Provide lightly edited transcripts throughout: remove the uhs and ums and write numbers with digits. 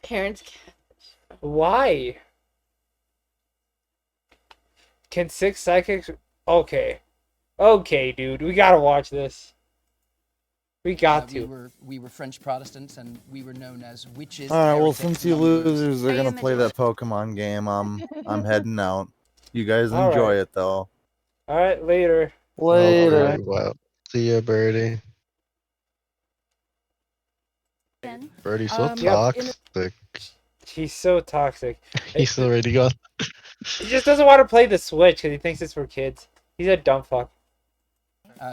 Parents can't. Why? Can 6 psychics... Okay. Okay, dude. We gotta watch this. We got to. We were French Protestants, and we were known as witches. Alright, well, heretics, since you mumblers. losers are gonna play that Pokemon game, I'm heading out. You guys enjoy it, though. Alright, later. Later. Okay, well, see ya, Birdie. Birdie's so toxic. He's so toxic. He's already gone. He just doesn't want to play the Switch because he thinks it's for kids. He's a dumb fuck.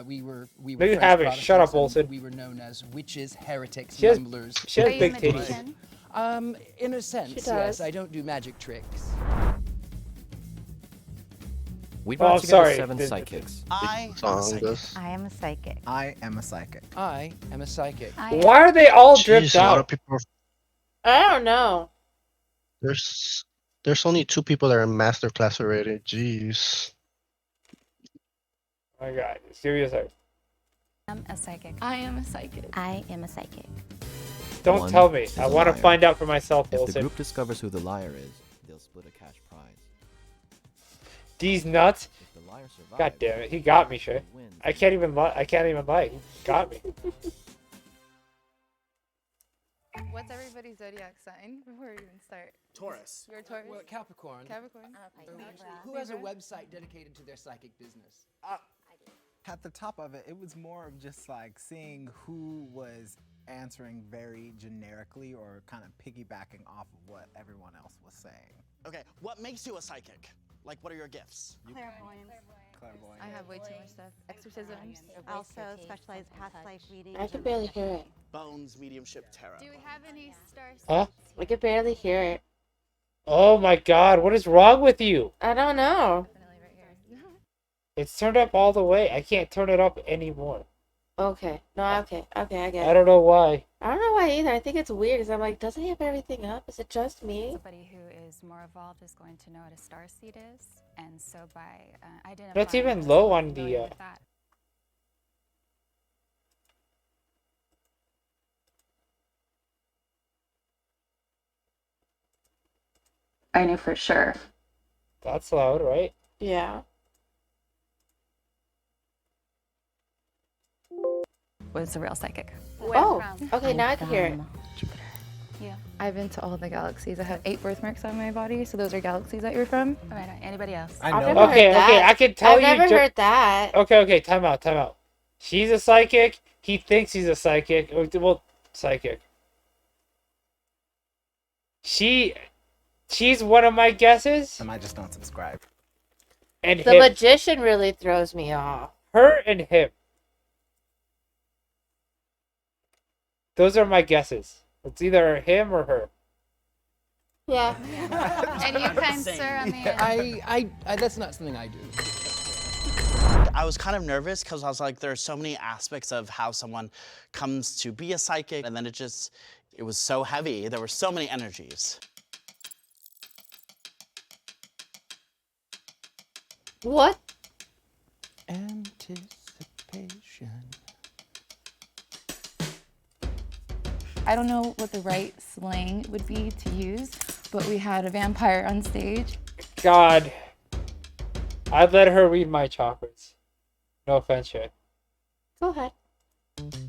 We were No, you French haven't. Shut up, Protestants, and Olsen. We were known as witches, heretics, She has- mumblers. she has big titties. In a sense, does. yes. I don't do magic tricks. We Oh, brought together sorry. 7 psychics. I am a psychic. I am a psychic. I am a psychic. I am a psychic. Why are they all dripped Jeez, a lot out? of people I don't know. there's only 2 people that are in masterclass already. Jeez. Oh my god. Just give me a second. I'm a psychic. I am a psychic. I am a psychic. Don't 1 tell me. is I a want to liar. find out for myself, If the Olsen. group discovers who the liar is, they'll split a cash prize. These nuts. If the liar survives, God damn it. He got me, Shay. he wins. I can't even lie. He got me. What's everybody's zodiac sign before we even start? Taurus. You're a Taurus? Well, Capricorn. Capricorn? Who has a website dedicated to their psychic business? At the top of it, it was more of just like seeing who was answering very generically or kind of piggybacking off of what everyone else was saying. Okay, what makes you a psychic? Like, what are your gifts? Clairvoyance. Clairvoyant. I have way too much stuff. Exorcisms. Also specialized past life reading. I can barely hear it. Bones, mediumship, tarot. Do we have any star Huh? I can barely hear it. Oh my god. What is wrong with you? I don't know. Definitely right here. It's turned up all the way. I can't turn it up anymore. Okay. No, okay. Okay, I get I it. don't know why. I don't know why either. I think it's weird because I'm like, doesn't he have everything up? Is it just me? Somebody who is more evolved is going to know what a star seed is, and so by identifying. That's even those low who are on the, familiar with that. I knew for sure. That's loud, right? Yeah. Was a real psychic. Oh, okay. Now I can hear it. Yeah. I've been to all the galaxies. I have 8 birthmarks on my body, so those are galaxies that you're from. All right. Anybody else? I I've know. never Okay, heard that. okay. I can tell I've you. never heard that. Okay. Time out. She's a psychic. He thinks he's a psychic. Well, psychic. She's one of my guesses. I just don't subscribe. And The him. magician really throws me off. Her and him. Those are my guesses. It's either him or her. Yeah. And you, kind sir, on the I that's not something I do. I was kind of nervous because I was like, there are so many aspects of how someone comes to be a psychic, and then it was so heavy. There were so many energies. What? Anticipation. I don't know what the right slang would be to use, but we had a vampire on stage. God. I'd let her read my chakras. No offense, Shay. Go ahead.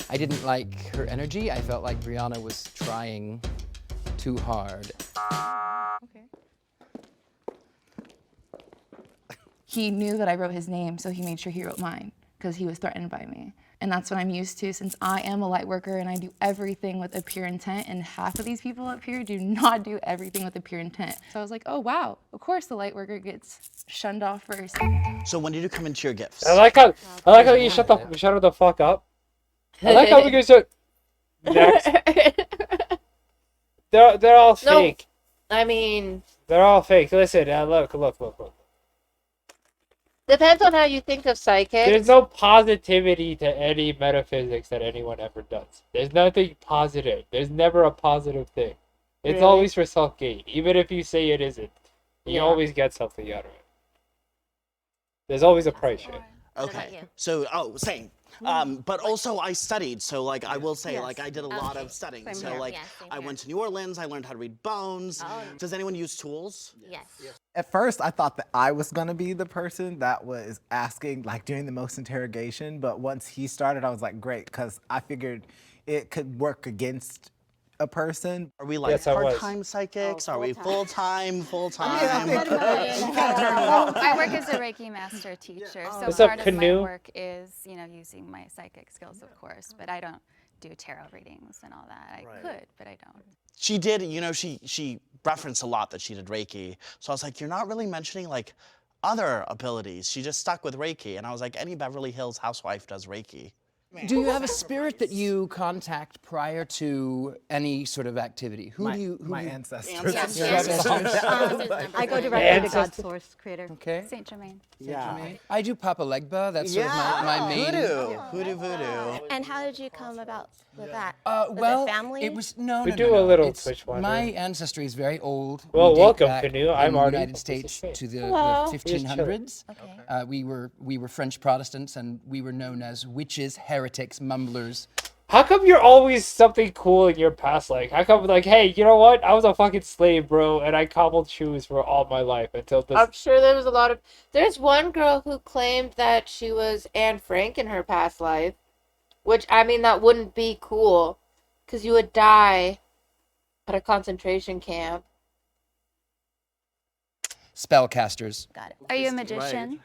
I didn't like her energy. I felt like Brianna was trying too hard. Okay. He knew that I wrote his name, so he made sure he wrote mine because he was threatened by me. And that's what I'm used to since I am a light worker and I do everything with a pure intent, and half of these people up here do not do everything with a pure intent. So I was like, oh wow, of course the light worker gets shunned off first. So when did you come into your gifts? I like how you shut her the fuck up. I like how we can start next. They're all fake. I mean, They're all fake. Listen, look. depends on how you think of psychics. There's no positivity to any metaphysics that anyone ever does. There's nothing positive. There's never a positive thing. It's Really? always for self-gain. Even if you say it isn't, you Yeah. always get something out of it. There's always a price, Shay. Okay. So, same. But also I studied, so like I will say, like I did a lot of studying. Same So here. like Yeah, same I here. went to New Orleans, I learned how to read bones. Does anyone use tools? Yes. At first, I thought that I was gonna be the person that was asking, like doing the most interrogation. But once he started, I was like, great, because I figured it could work against a person. Are we like Yes, I was. part-time psychics? Are we full-time? Full-time? I work as a Reiki master teacher, so What's up, part of my Canoe? work is, using my psychic skills, of course, but I don't do tarot readings and all that. I could, but I don't. She did, she referenced a lot that she did Reiki. So I was like, you're not really mentioning like other abilities. She just stuck with Reiki. And I was like, any Beverly Hills housewife does Reiki. Do you have a spirit that you contact prior to any sort of activity? Who do you? My ancestors. I go directly to God's source, creator. Okay. Saint Germain. Yeah. I do Papa Legba. That's sort of my main. Voodoo. And how did you come about with that? Well, it family? it was no. We no, do no, a no. little It's- Twitch wonder. My ancestry is very old. Well, We date welcome, back Canoe. I'm in the Artie. United This is States great. to the Hello. 1500s. Okay. We were French Protestants, and we were known as witches, heretics, mumblers. How come you're always something cool in your past life? How come like, hey, you know what? I was a fucking slave, bro, and I cobbled shoes for all my life until this. I'm sure there was a lot of. There's one girl who claimed that she was Anne Frank in her past life, which I mean that wouldn't be cool, because you would die at a concentration camp. Spellcasters. Got it. Are you a magician?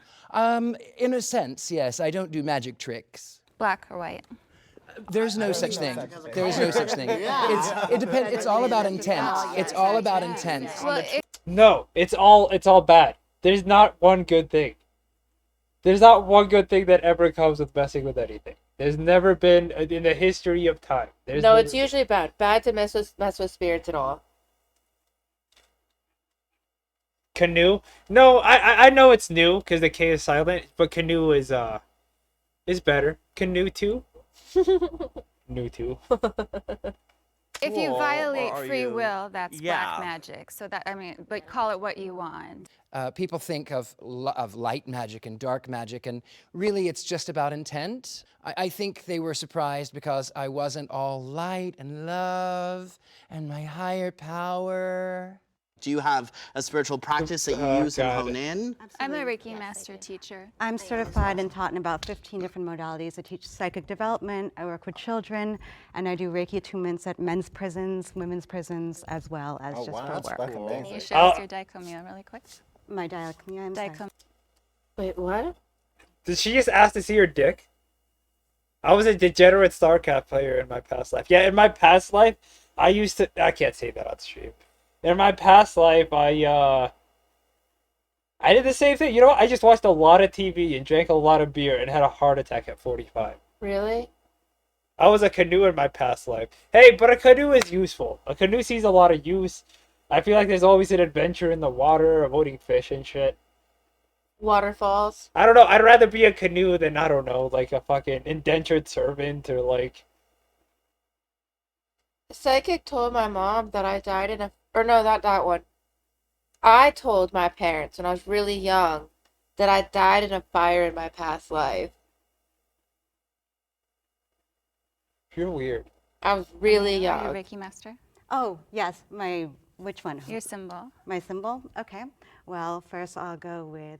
In a sense, yes. I don't do magic tricks. Black or white? There's no such thing. There is no such thing. It depends. It's all about intent. It's all about intent. Well, No, it's all bad. There's not one good thing. There's not one good thing that ever comes with messing with anything. There's never been in the history of time. There's No, never it's usually bad. Bad to mess with spirits and all. Canoe. No, I know it's new because the K is silent, but Canoe is better. Canoe 2. New 2. if you Cool. violate Are free you- will, that's Yeah. black magic. So that, but call it what you want. People think of light magic and dark magic, and really it's just about intent. I think they were surprised because I wasn't all light and love and my higher power. Do you have a spiritual practice that you Oh, use and God. hone in? I'm a Reiki master teacher. I'm certified and taught in about 15 different modalities. I teach psychic development, I work with children, and I do Reiki attunements at men's prisons, women's prisons, as well as just for work. Can you show us your Daikomyo really quick? My dialechy, I'm sorry. Daikomyo. Wait, what? Did she just ask to see your dick? I was a degenerate StarCraft player in my past life. Yeah, in my past life, I used to. I can't say that on stream. In my past life, I did the same thing. You know what? I just watched a lot of TV and drank a lot of beer and had a heart attack at 45. Really? I was a canoe in my past life. Hey, but a canoe is useful. A canoe sees a lot of use. I feel like there's always an adventure in the water, avoiding fish and shit. Waterfalls. I don't know. I'd rather be a canoe than, I don't know, like a fucking indentured servant or like... Psychic told my mom that I died in a... Or no, not that one. I told my parents when I was really young that I died in a fire in my past life. You're weird. I was really Are you young. a Reiki master? Oh, yes, which one? Your symbol. My symbol? Okay. Well, first I'll go with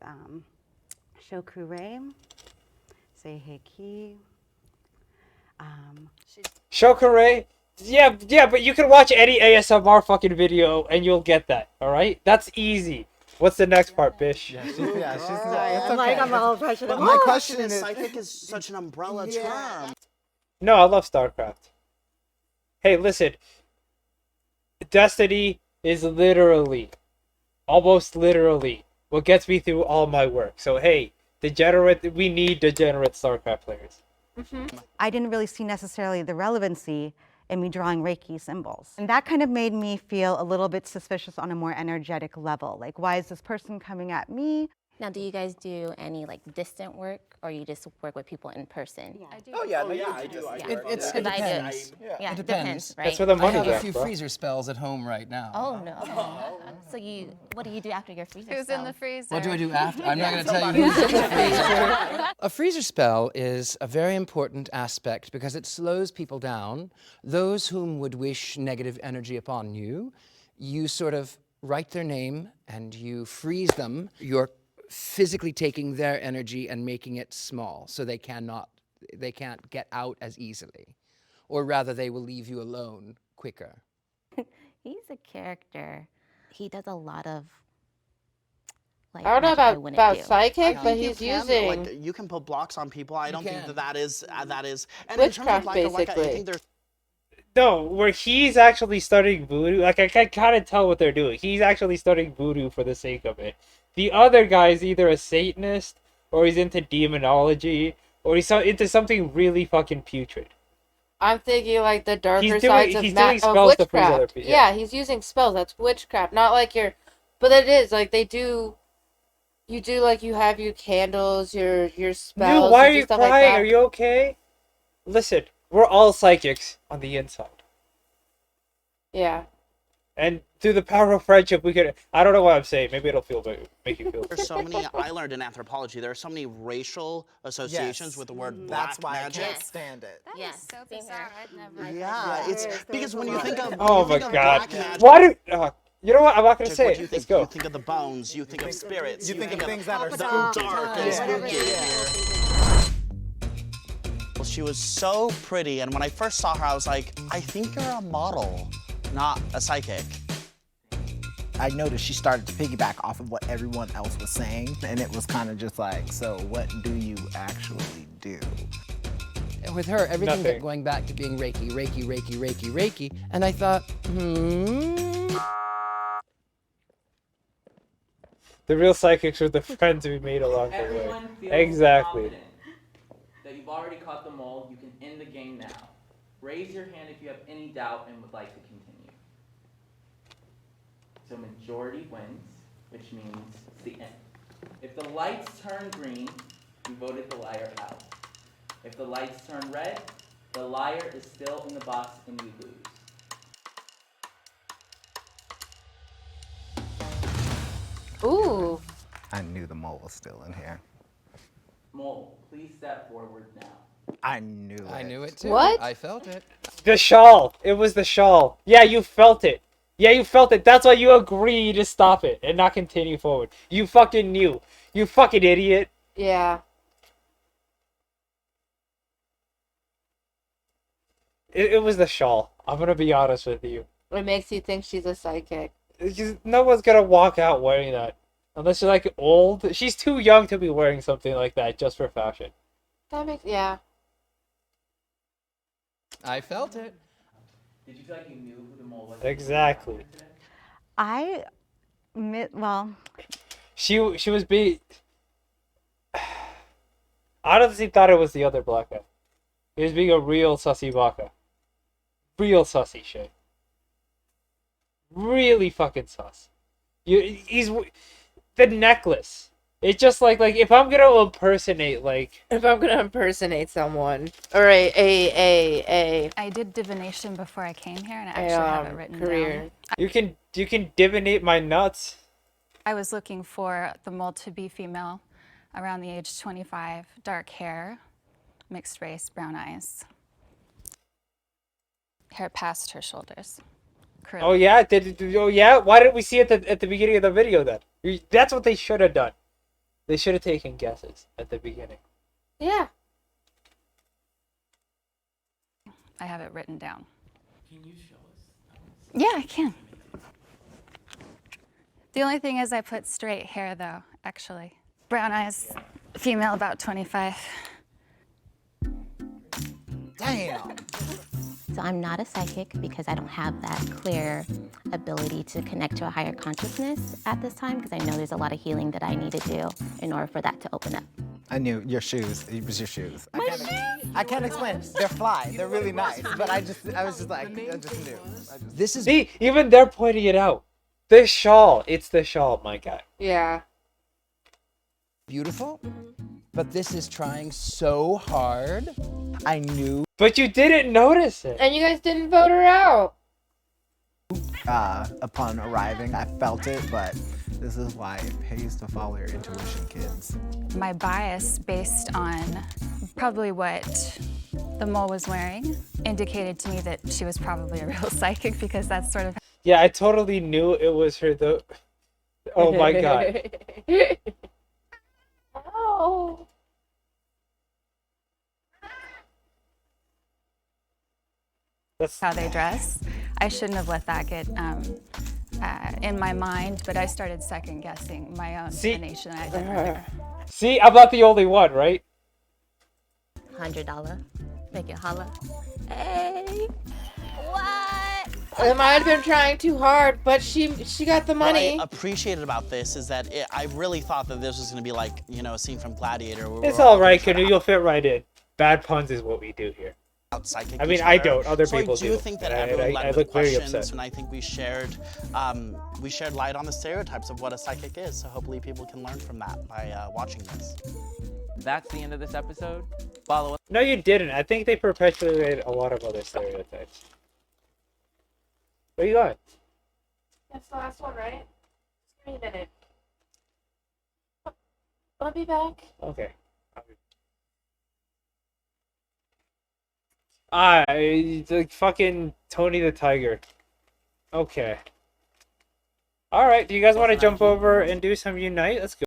Shokure, Seiheki. Shokure? Yeah, but you can watch any ASMR fucking video and you'll get that, alright? That's easy. What's the next part, bish? It's I'm all pressured. But my question is, Psychic is such an umbrella term. No, I love StarCraft. Hey, listen. Destiny is literally, almost literally, what gets me through all my work. So hey, we need degenerate StarCraft players. I didn't really see necessarily the relevancy in me drawing Reiki symbols. And that kind of made me feel a little bit suspicious on a more energetic level. Like, why is this person coming at me? Now, do you guys do any like distant work, or you just work with people in person? I do. Oh yeah, I do. It I do. depends. Yeah, It it depends. right? That's where the I money have a goes, few bro. freezer spells at home right now. Oh no. So what do you do after your freezer Who's spell? in the freezer? What do I do after? I'm not going to tell you who's in the freezer. A freezer spell is a very important aspect because it slows people down. Those whom would wish negative energy upon you, you sort of write their name and you freeze them. You're physically taking their energy and making it small so they can't get out as easily. Or rather, they will leave you alone quicker. He's a character. He does a lot of like I don't know magic I about wouldn't do. psychic, I but think you he's can, using like you can put blocks on people. I don't think can. that is and in terms of witchcraft, black or white, I basically. think there's No, where he's actually studying voodoo. Like, I can kind of tell what they're doing. He's actually studying voodoo for the sake of it. The other guy is either a Satanist, or he's into demonology, or he's into something really fucking putrid. I'm thinking like the darker He's sides doing of spells to freeze other witchcraft. people. Yeah, he's using spells. That's witchcraft. Not like but it is like they do. You do like you have your candles, your spells. Dude, why are do you stuff like crying? that. Are you okay? Listen, we're all psychics on the inside. Yeah. And through the power of friendship, we could. I don't know what I'm saying. Maybe it'll make you feel. there's so many. I learned in anthropology there are so many racial associations Yes. with the word That's black why magic. I can't stand it. That Yeah, is so same bizarre. here. I'd never. Yeah, it's because when you think of Oh when you my think of god! black magic, Why do? You know what? I'm not gonna say what it. do you Let's think? go. You think of the bones. You think of spirits. You think of things that are the spooky. dark and Yeah. spooky. Well, she was so pretty, and when I first saw her, I was like, I think you're a model, not a psychic. I noticed she started to piggyback off of what everyone else was saying, and it was kind of just like, so what do you actually do? With her, everything Nothing. kept going back to being Reiki, Reiki, Reiki, Reiki, Reiki. And I thought, The real psychics are the friends we made along the way. Everyone feels Exactly. confident that you've already caught the mold. You can end the game now. Raise your hand if you have any doubt and would like to continue. So majority wins, which means it's the end. If the lights turn green, you voted the liar out. If the lights turn red, the liar is still in the box and you lose. Ooh. I knew the mole was still in here. Mole, please step forward now. I knew it. I knew it too. What? I felt it. The shawl. It was the shawl. Yeah, you felt it. Yeah, you felt it. That's why you agreed to stop it and not continue forward. You fucking knew. You fucking idiot. Yeah. It was the shawl. I'm gonna be honest with you. It makes you think she's a psychic. It's just, no one's gonna walk out wearing that. Unless you're like old. She's too young to be wearing something like that just for fashion. That makes yeah. I felt it. Did you feel like you knew who the mole was? Exactly. Well, She was being. I honestly thought it was the other black guy. He was being a real sussy baka. Real sussy shit. Really fucking sus. He's the necklace. It's just like if I'm gonna impersonate someone or a I did divination before I came here, and I actually have it written career. down. you can divinate my nuts. I was looking for the mold to be female, around the age 25, dark hair, mixed race, brown eyes, hair past her shoulders. Curly. Oh yeah, oh yeah. Why didn't we see it at the beginning of the video then? That's what they should have done. They should have taken guesses at the beginning. Yeah. I have it written down. Can you show us? Yeah, I can. The only thing is I put straight hair though, actually. Brown eyes, female about 25. Damn. So I'm not a psychic because I don't have that clear ability to connect to a higher consciousness at this time because I know there's a lot of healing that I need to do in order for that to open up. I knew your shoes. It was your shoes. I can't explain. They're fly. They're really nice. But I was just like, I just knew. This is See, even they're pointing it out. The shawl. It's the shawl, my guy. Yeah. beautiful, but this is trying so hard. I knew. But you didn't notice it. And you guys didn't vote her out. upon arriving. I felt it, but this is why it pays to follow your intuition, kids. My bias, based on probably what the mole was wearing, indicated to me that she was probably a real psychic, because that's sort of... Yeah, I totally knew it was her though. Oh my god. Oh. That's how they dress. I shouldn't have let that get in my mind, but I started second guessing my own divination. See, I'm not the only one, right? $100. Make it holla. Hey! What? It might have been trying too hard, but she got the money. What I appreciated about this is that I really thought that this was going to be like, you know, a scene from Gladiator. Where It's we're all all right, gonna try Canoe. You'll fit right in. Bad puns is what we do here. psychic I mean, each I other. don't. Other So people I do do. think that And everyone I led look with very questions, upset. and I think we shared light on the stereotypes of what a psychic is. So hopefully people can learn from that by watching this. That's the end of this episode. Follow us. No, you didn't. I think they perpetuated a lot of other stereotypes. Where you going? That's the last one, right? Just give me a minute. I'll be back. Okay. Like fucking Tony the Tiger. Okay. Alright, do you guys want to jump over and do some Unite? Let's go.